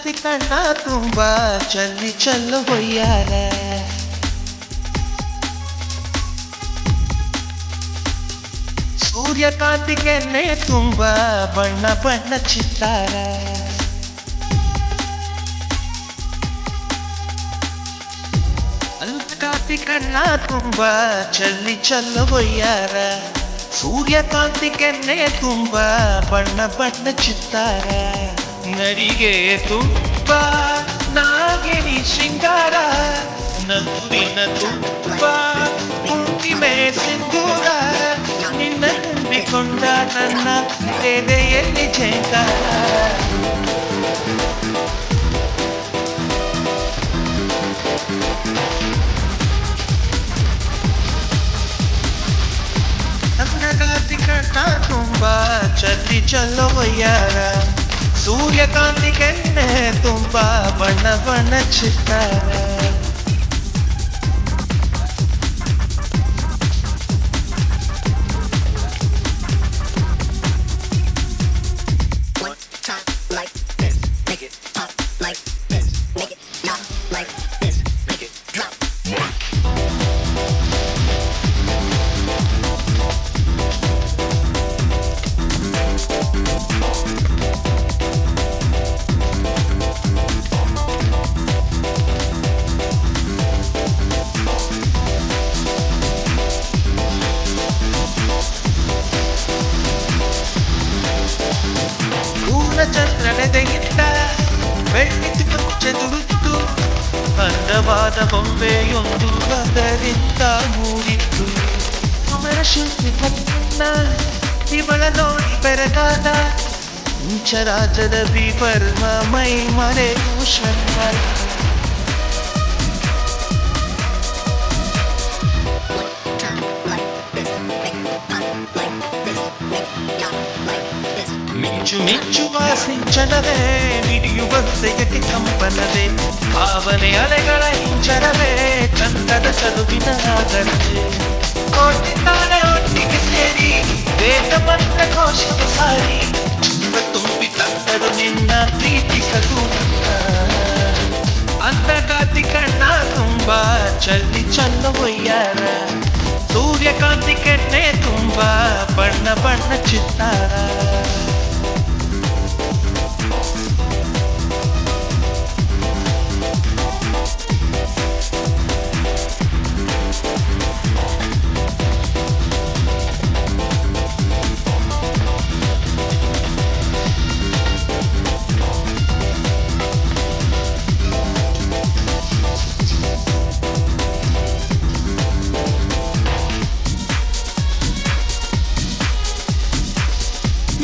ಕಾಂತಿ ಕಣ್ಣ ತುಂಬ ಚಲ್ಲಿ ಚಲ್ಲು ಹೊಯ್ಯಾರ ಸೂರ್ಯಕಾಂತಿ ಕೆನ್ನೆ ತುಂಬ ಬಣ್ಣ ಬಣ್ಣ ಚಿತ್ತಾರ ಕಾಂತಿ ಕಣ್ಣ ತುಂಬ ಚಲ್ಲಿ ಚಲ್ಲು ಹೊಯ್ಯಾರ ಸೂರ್ಯಕಾಂತಿ ಕೆನ್ನೆ ತುಂಬ ಬಣ್ಣ ಬಣ್ಣ ಚಿತ್ತಾರ ನರಿಗೆ ತುಂಬ ನಾಗಿನಿ ಶೃಂಗಾರ ನಗುವಿನ ತುಂಬ ಕುಂಟಿಮೆ ಸಿಂಧೂರ ನಿನ್ನ ತುಂಬಿಕೊಂಡ ನನ್ನ ಎದೆಯಲ್ಲಿ ಜೇಂಕಾರ ಕಾಂತಿ ಕಣ್ಣ ತುಂಬ ಚಲ್ಲಿ ಚಲ್ಲೋ ವಯ್ಯಾರ ಸೂರ್ಯಕಾಂತಿ ಕೆನ್ನೆ ತುಂಬ ಬಣ್ಣ ಬಣ್ಣ ಚಿತ್ತಾರ ಚಂದ್ರನೆದೆಗಿಟ್ಟ ಬೆಳ್ಳಿತು ಚದುರುತ್ತು ಅಂದವಾದ ಬೊಂಬೆಯೊಂದು ಅದರಿಂದ ಮೂಡಿತ್ತು ಅವರ ಶಿಲ್ಪಿ ಪನ್ನ ಇವಳ ನೋಡಿ ಬೆರಗಾದ ಇಂಚರಾಜದ ವಿವರ್ಮ ಮೈ ಮರೆಯು ಶೃಂಗಾರ ಮಿಂಚು ಮಿಂಚುವ ಸಿಂಚನವೇ ಮಿಡಿಯುವ ಸೆಗಟಿ ಕಂಪನವೇ ಭಾವನೆ ಅಲೆಗಳ ಹಿಂಚರವೇ ಚಂದದ ಚಲುವಿನ ಆದರವೇ ಕೋಟಿದ್ದಾರೆ ಒಟ್ಟಿಗೆ ಸೇರಿ ವೇದ ಮಂತ್ರ ಘೋಷಕ್ಕೆ ಸಾರಿ ಜೀವ ತುಂಬಿ ತಂದರು ನಿನ್ನ ಪ್ರೀತಿಸಲು ಅಂತಗಾತಿ ಕಣ್ಣ ತುಂಬ ಚಲ್ಲಿ ಚಲ್ಲ ಒಯ್ಯಾರ ಸೂರ್ಯಕಾಂತಿ ಕೆನ್ನೆ ತುಂಬ ಬಣ್ಣ ಬಣ್ಣ ಚಿತ್ತಾರ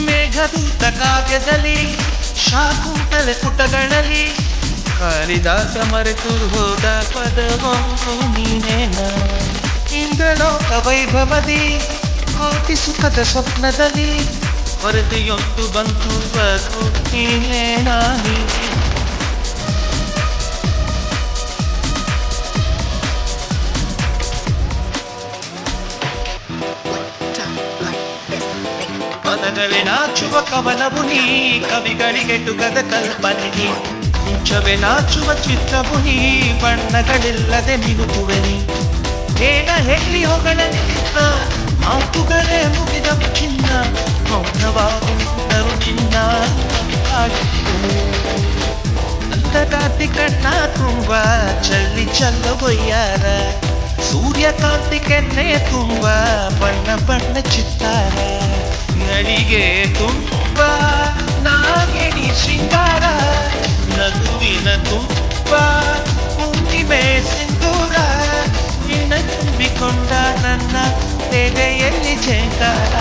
ಮೇಘದೂತ ಕಾವ್ಯದಲ್ಲಿ ಶಾಕುಂತಲೆ ಪುಟಗಳಲ್ಲಿ ಕಾಳಿದಾಸ ಮರೆತು ಹೋದ ಪದವೊಂದು ನೀನೇನ ಇಂದ್ರಲೋಕ ವೈಭವದಿ ಕೋಟಿ ಸುಖದ ಸ್ವಪ್ನದಲ್ಲಿ ವರದಿಯೊಂದು ಬಂತು ಬದು ನೀನೇನಾನಿ ಪದಗಳೇ ನಾಚುವ ಕವನವು ನೀ ಕವಿಗಳಿಗೆ ಟುಗದ ಕಲ್ಪನೆ ನೀ ಮುಂಚವೇ ನಾಚುವ ಚಿತ್ರವು ನೀ ಬಣ್ಣಗಳಿಲ್ಲದೆ ಮಿನುಗುವೆ ನೀ ಬೇಗ ಹೇಳಿ ಹೋಗಳ ನಿನ್ನ ಮಾತುಗಳೇ ಮುಗಿದ ಚಿನ್ನ ಮೌನವಾಗುತ್ತರು ನಿನ್ನ ಅಂತಗಾತಿ ಕಣ್ಣ ತುಂಬ ಚಲ್ಲಿ ಚಲ್ಲ ಒಯ್ಯಾರ ಸೂರ್ಯಕಾಂತಿ ಕೆನ್ನೆ ತುಂಬ ಬಣ್ಣ ಬಣ್ಣ ಚಿತ್ತಾರ ನಡಿಗೆ ತುಂಬ ನಾಗಿನಿ ಶೃಂಗಾರ ನಗುವಿನ ತುಂಬ ಕುಂಟಿಮೆ ಸಿಂಧೂರ ನಿನ್ನ ತುಂಬಿಕೊಂಡ ನನ್ನ ಎದೆಯಲ್ಲಿ ಜೇಂಕಾರ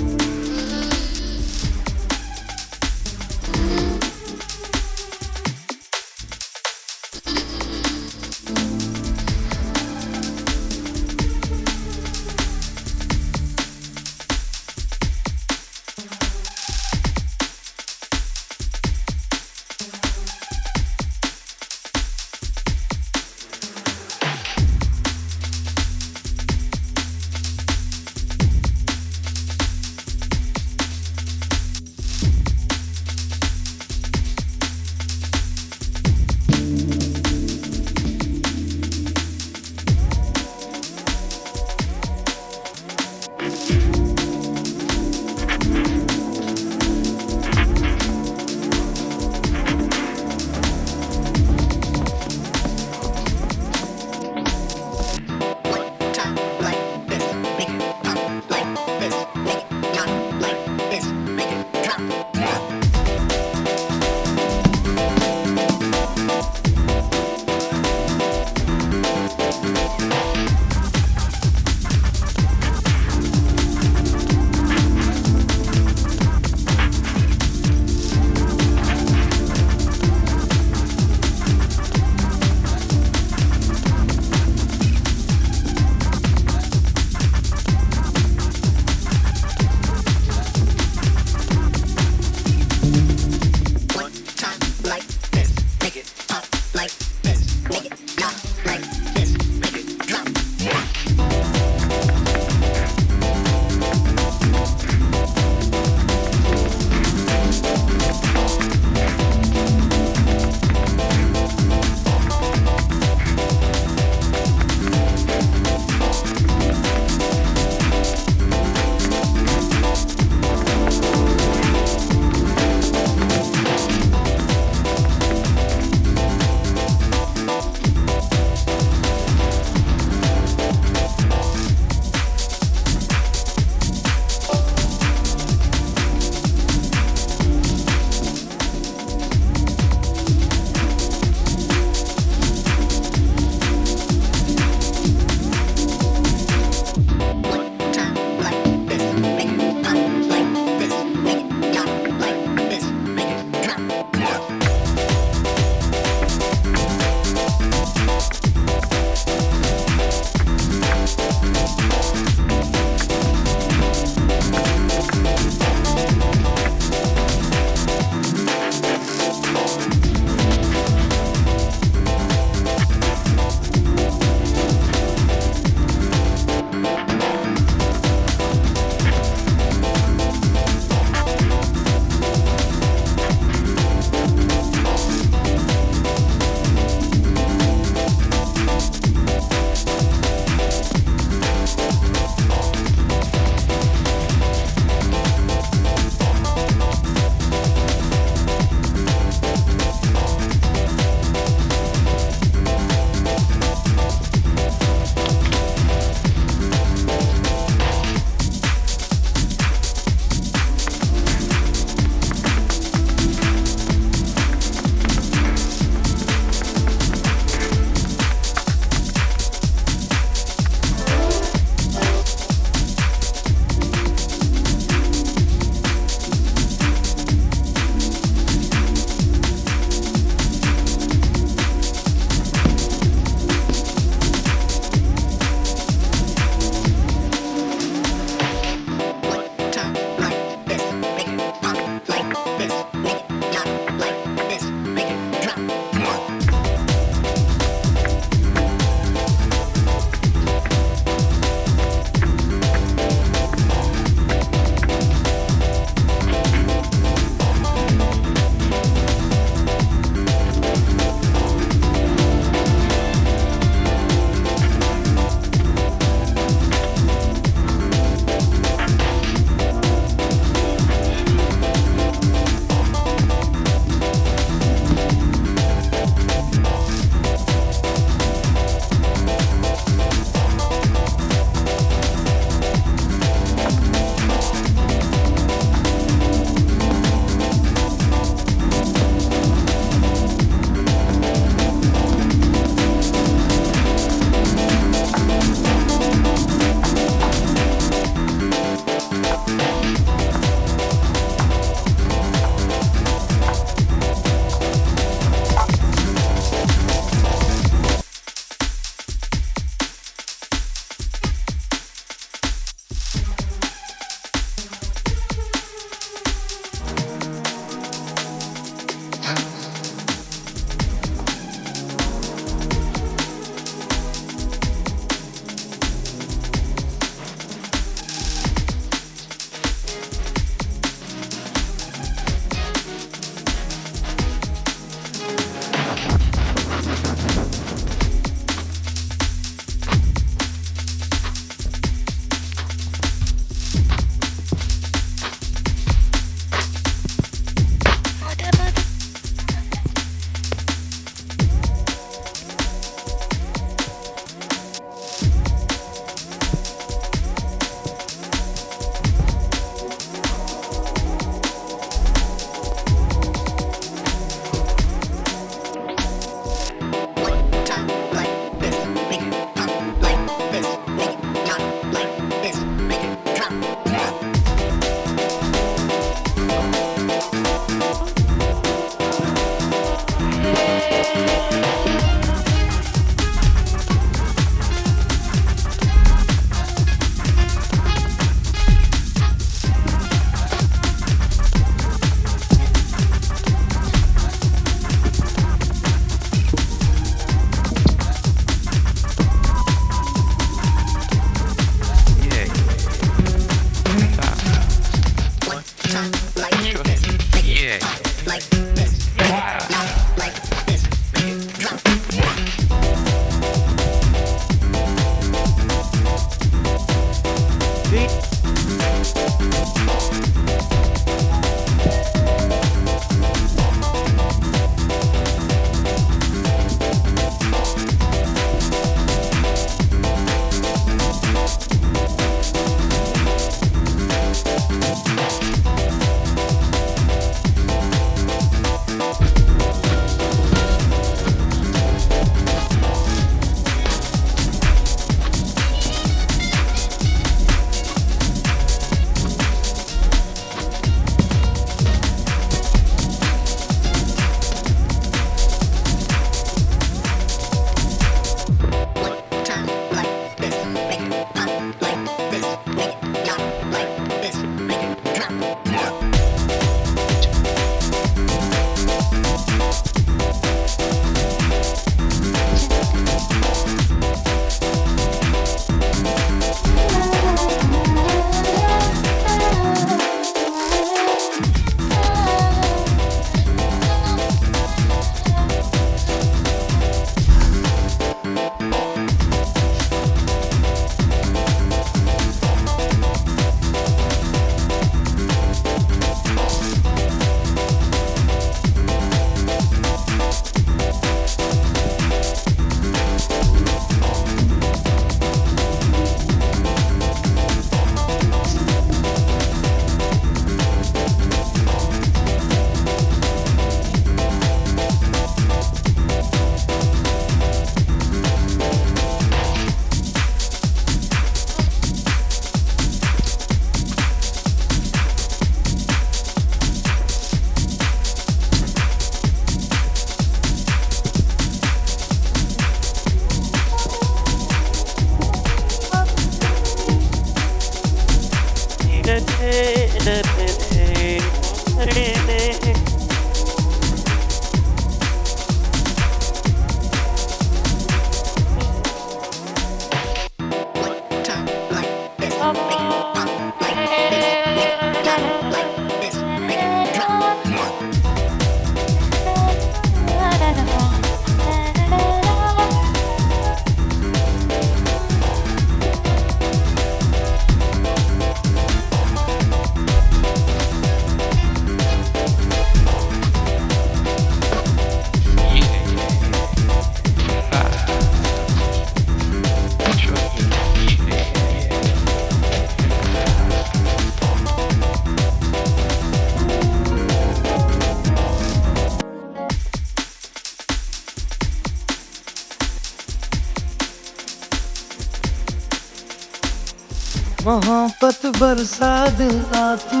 मोहब्बत बरसा दे आ तू,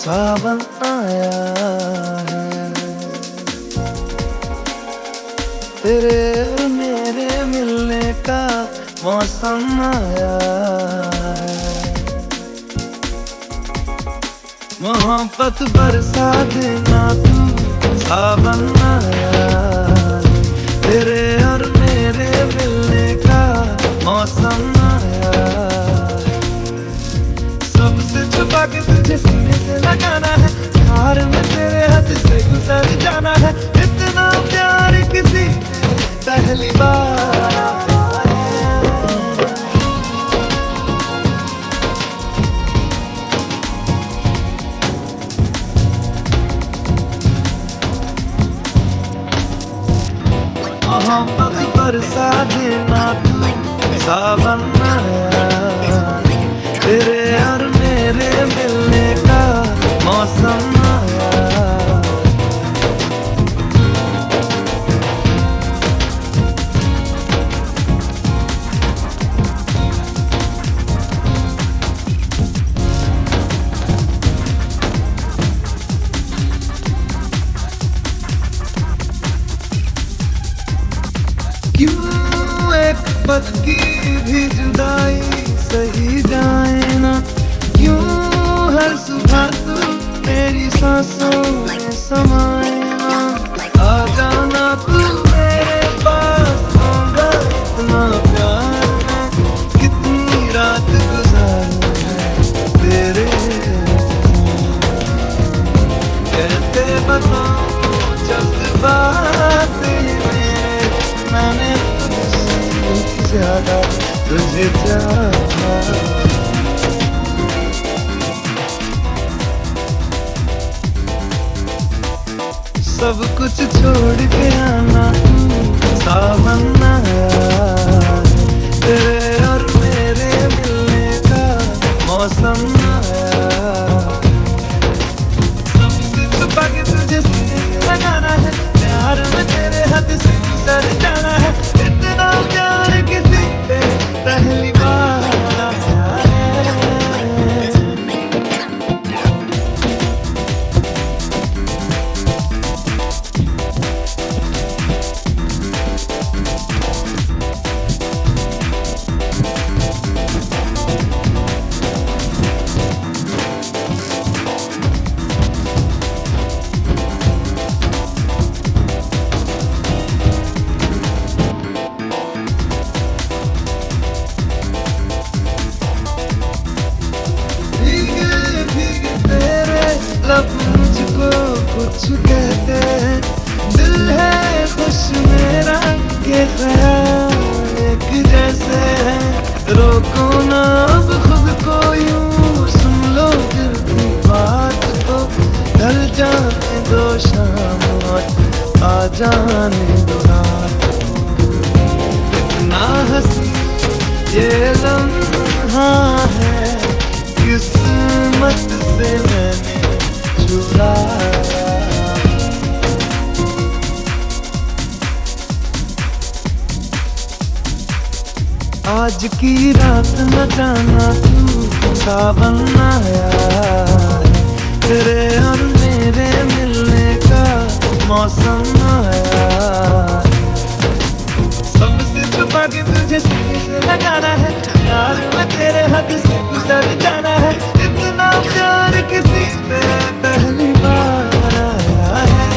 सावन आया है। तेरे और मेरे मिलने का मौसम आया है। मोहब्बत बरसा दे आ तू, सावन आया है। तेरे और मेरे मिलने का मौसम आया है। सबसे छुपा के तुझे सीने से लगाना है, प्यार में तेरे हाथ से गुजर जाना है। इतना प्यार किसी ने पहली बार मोहब्बत बरसा देना तू, सावन आया। तेरे और मेरे मिलने का मौसम आया। क्यों एक पल की भी जुदाई सही जाए ना, क्यों हर सुबह तू मेरी सांसों में समाए ना। आ जाना तू मेरे पास, होगा इतना प्यार है। कितनी रात गुजारूं मैं तेरे, कैसे बताऊं जज्बात ये मेरे। मैंने तुझसे ज्यादा तुझे चाहा। सब कुछ छोड़ के आना तू, सावन आया। तेरे और मेरे मिलने का मौसम आया। सबसे छुपा के तुझे सीने से लगाना है, प्यार में तेरे हाथ से गुजर जाना है। इतना प्यार किसी पे पहली बार आया है। लब मुझको कुछ कहते हैं, दिल है खुश मेरा के ख्याल एक जैसे है। रोको ना अब खुद को यूं, सुन लो दिल की बात को। ढल जाने दो शाम और आ जाने दो रात। इतना हंसी ये लम्हा है, किस्मत से मैंने चुराया। आज की रात न जाना तू, सावन आया। तेरे और मेरे मिलने का मौसम आया। सबसे छुपा के तुझे सीने से लगाना है, प्यार में तेरे हाथ से गुजर जाना है। इतना प्यार किसी पे पहली बार आया है।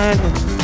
Hello.